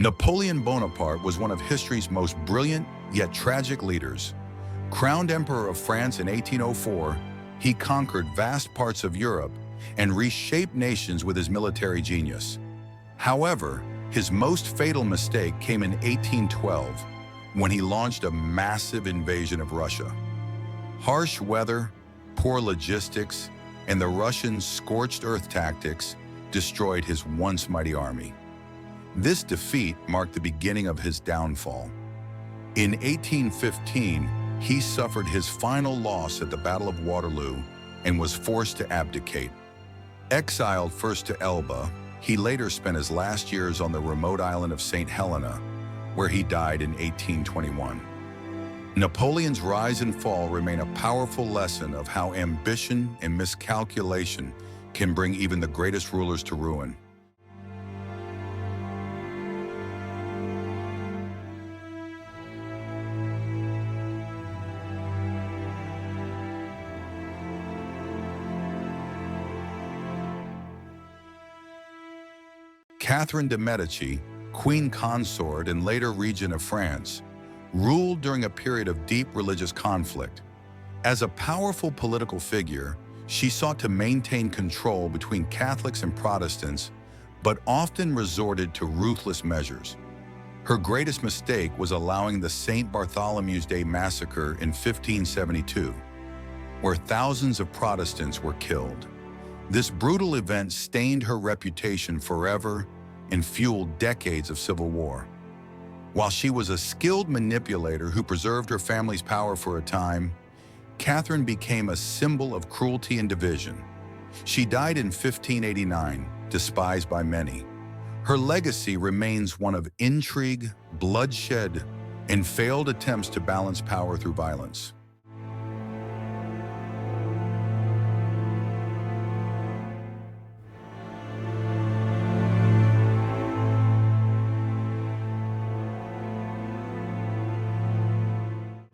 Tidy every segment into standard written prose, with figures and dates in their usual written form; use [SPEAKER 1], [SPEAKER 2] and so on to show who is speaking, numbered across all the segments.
[SPEAKER 1] Napoleon Bonaparte was one of history's most brilliant yet tragic leaders. Crowned Emperor of France in 1804, he conquered vast parts of Europe and reshaped nations with his military genius. However, his most fatal mistake came in 1812, when he launched a massive invasion of Russia. Harsh weather, poor logistics, and the Russian scorched earth tactics destroyed his once mighty army. This defeat marked the beginning of his downfall. In 1815, he suffered his final loss at the Battle of Waterloo and was forced to abdicate. Exiled first to Elba, he later spent his last years on the remote island of St. Helena, where he died in 1821. Napoleon's rise and fall remain a powerful lesson of how ambition and miscalculation can bring even the greatest rulers to ruin. Catherine de' Medici, queen consort and later regent of France, ruled during a period of deep religious conflict. As a powerful political figure, she sought to maintain control between Catholics and Protestants, but often resorted to ruthless measures. Her greatest mistake was allowing the St. Bartholomew's Day massacre in 1572, where thousands of Protestants were killed. This brutal event stained her reputation forever and fueled decades of civil war. While she was a skilled manipulator who preserved her family's power for a time, Catherine became a symbol of cruelty and division. She died in 1589, despised by many. Her legacy remains one of intrigue, bloodshed, and failed attempts to balance power through violence.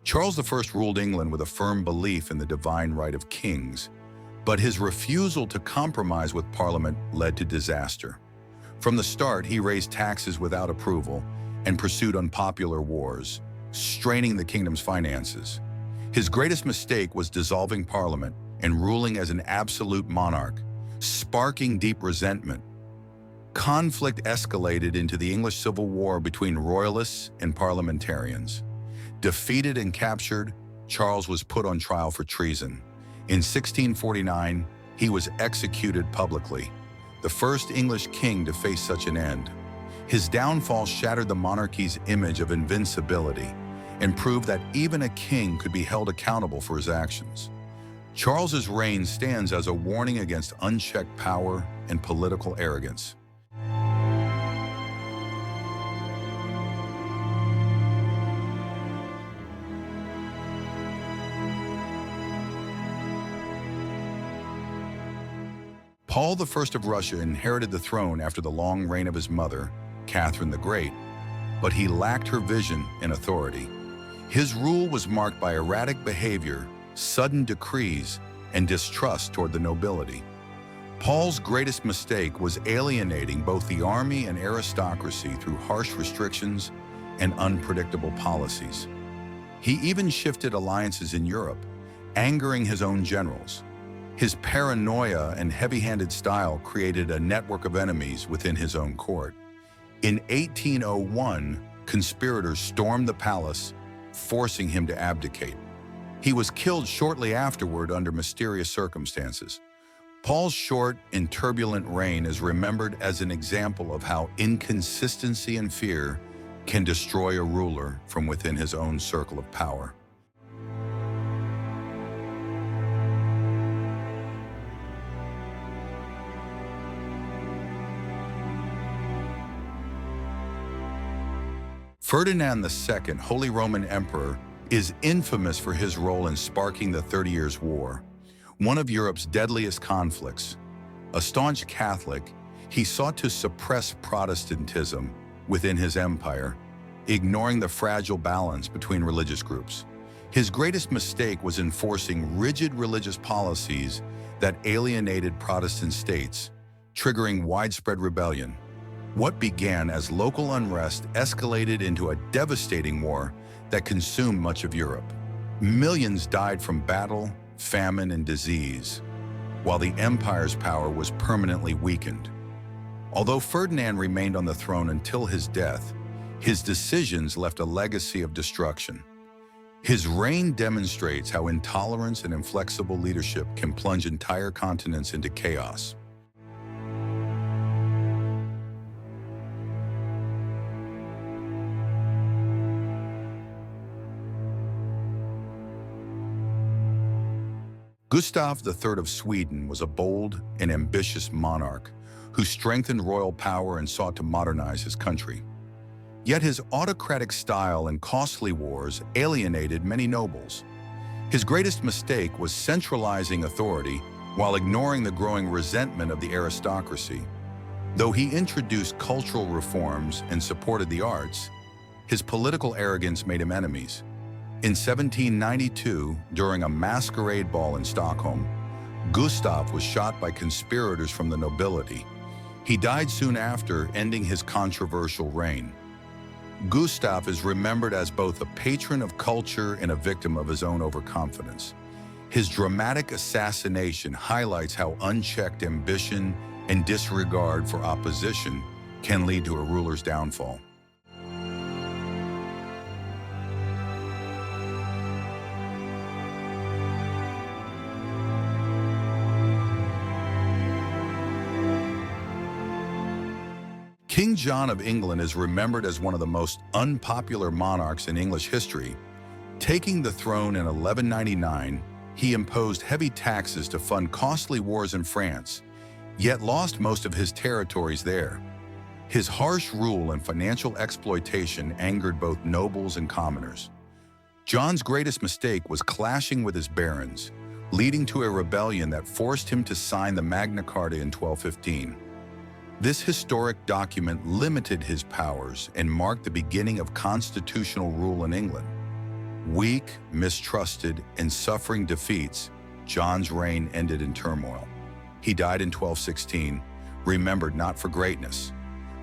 [SPEAKER 1] Charles I ruled England with a firm belief in the divine right of kings, but his refusal to compromise with Parliament led to disaster. From the start, he raised taxes without approval and pursued unpopular wars, straining the kingdom's finances. His greatest mistake was dissolving Parliament and ruling as an absolute monarch, sparking deep resentment. Conflict escalated into the English Civil War between royalists and parliamentarians. Defeated and captured, Charles was put on trial for treason. In 1649, he was executed publicly, the first English king to face such an end. His downfall shattered the monarchy's image of invincibility and proved that even a king could be held accountable for his actions. Charles's reign stands as a warning against unchecked power and political arrogance. Paul I of Russia inherited the throne after the long reign of his mother, Catherine the Great, but he lacked her vision and authority. His rule was marked by erratic behavior, sudden decrees, and distrust toward the nobility. Paul's greatest mistake was alienating both the army and aristocracy through harsh restrictions and unpredictable policies. He even shifted alliances in Europe, angering his own generals. His paranoia and heavy-handed style created a network of enemies within his own court. In 1801, conspirators stormed the palace, forcing him to abdicate. He was killed shortly afterward under mysterious circumstances. Paul's short and turbulent reign is remembered as an example of how inconsistency and fear can destroy a ruler from within his own circle of power. Ferdinand II, Holy Roman Emperor, is infamous for his role in sparking the 30 Years' War, one of Europe's deadliest conflicts. A staunch Catholic, he sought to suppress Protestantism within his empire, ignoring the fragile balance between religious groups. His greatest mistake was enforcing rigid religious policies that alienated Protestant states, triggering widespread rebellion. What began as local unrest escalated into a devastating war that consumed much of Europe. Millions died from battle, famine, and disease, while the empire's power was permanently weakened. Although Ferdinand remained on the throne until his death, his decisions left a legacy of destruction. His reign demonstrates how intolerance and inflexible leadership can plunge entire continents into chaos. Gustav III of Sweden was a bold and ambitious monarch who strengthened royal power and sought to modernize his country. Yet his autocratic style and costly wars alienated many nobles. His greatest mistake was centralizing authority while ignoring the growing resentment of the aristocracy. Though he introduced cultural reforms and supported the arts, his political arrogance made him enemies. In 1792, during a masquerade ball in Stockholm, Gustav was shot by conspirators from the nobility. He died soon after, ending his controversial reign. Gustav is remembered as both a patron of culture and a victim of his own overconfidence. His dramatic assassination highlights how unchecked ambition and disregard for opposition can lead to a ruler's downfall. King John of England is remembered as one of the most unpopular monarchs in English history. Taking the throne in 1199, he imposed heavy taxes to fund costly wars in France, yet lost most of his territories there. His harsh rule and financial exploitation angered both nobles and commoners. John's greatest mistake was clashing with his barons, leading to a rebellion that forced him to sign the Magna Carta in 1215. This historic document limited his powers and marked the beginning of constitutional rule in England. Weak, mistrusted, and suffering defeats, John's reign ended in turmoil. He died in 1216, remembered not for greatness,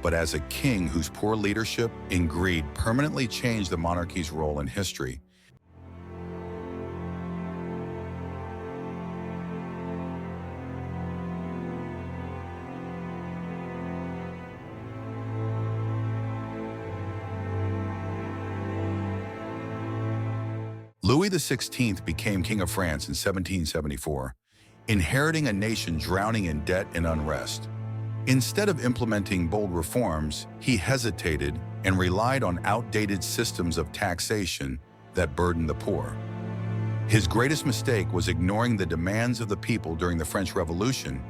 [SPEAKER 1] but as a king whose poor leadership and greed permanently changed the monarchy's role in history. Louis XVI became King of France in 1774, inheriting a nation drowning in debt and unrest. Instead of implementing bold reforms, he hesitated and relied on outdated systems of taxation that burdened the poor. His greatest mistake was ignoring the demands of the people during the French Revolution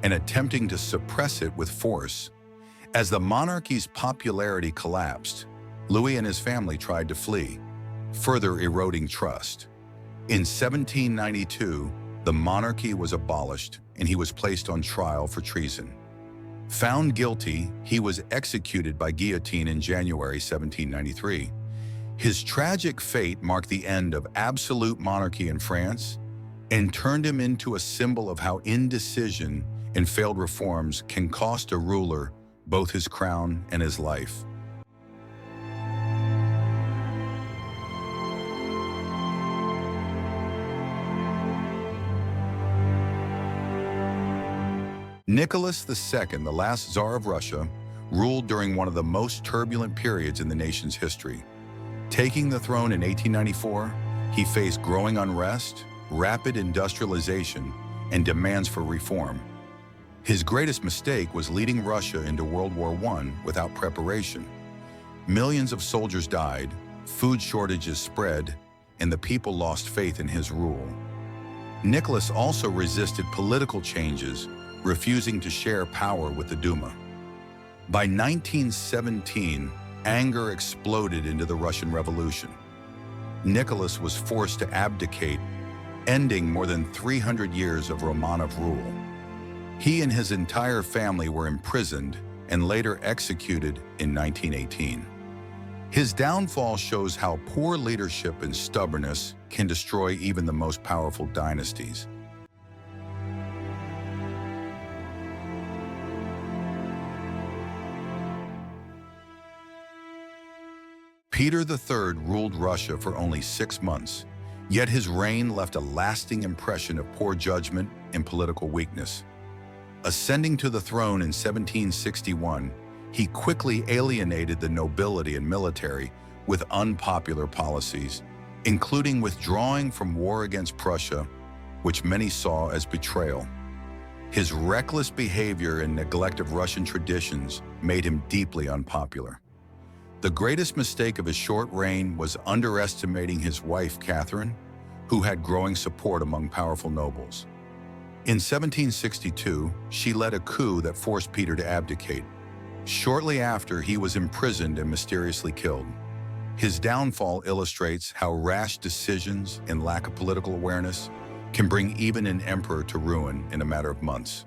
[SPEAKER 1] and attempting to suppress it with force. As the monarchy's popularity collapsed, Louis and his family tried to flee, further eroding trust. In 1792, the monarchy was abolished and he was placed on trial for treason. Found guilty, he was executed by guillotine in January 1793. His tragic fate marked the end of absolute monarchy in France and turned him into a symbol of how indecision and failed reforms can cost a ruler both his crown and his life. Nicholas II, the last Tsar of Russia, ruled during one of the most turbulent periods in the nation's history. Taking the throne in 1894, he faced growing unrest, rapid industrialization, and demands for reform. His greatest mistake was leading Russia into World War I without preparation. Millions of soldiers died, food shortages spread, and the people lost faith in his rule. Nicholas also resisted political changes, refusing to share power with the Duma. By 1917, anger exploded into the Russian Revolution. Nicholas was forced to abdicate, ending more than 300 years of Romanov rule. He and his entire family were imprisoned and later executed in 1918. His downfall shows how poor leadership and stubbornness can destroy even the most powerful dynasties. Peter III ruled Russia for only 6 months, yet his reign left a lasting impression of poor judgment and political weakness. Ascending to the throne in 1761, he quickly alienated the nobility and military with unpopular policies, including withdrawing from war against Prussia, which many saw as betrayal. His reckless behavior and neglect of Russian traditions made him deeply unpopular. The greatest mistake of his short reign was underestimating his wife, Catherine, who had growing support among powerful nobles. In 1762, she led a coup that forced Peter to abdicate. Shortly after, he was imprisoned and mysteriously killed. His downfall illustrates how rash decisions and lack of political awareness can bring even an emperor to ruin in a matter of months.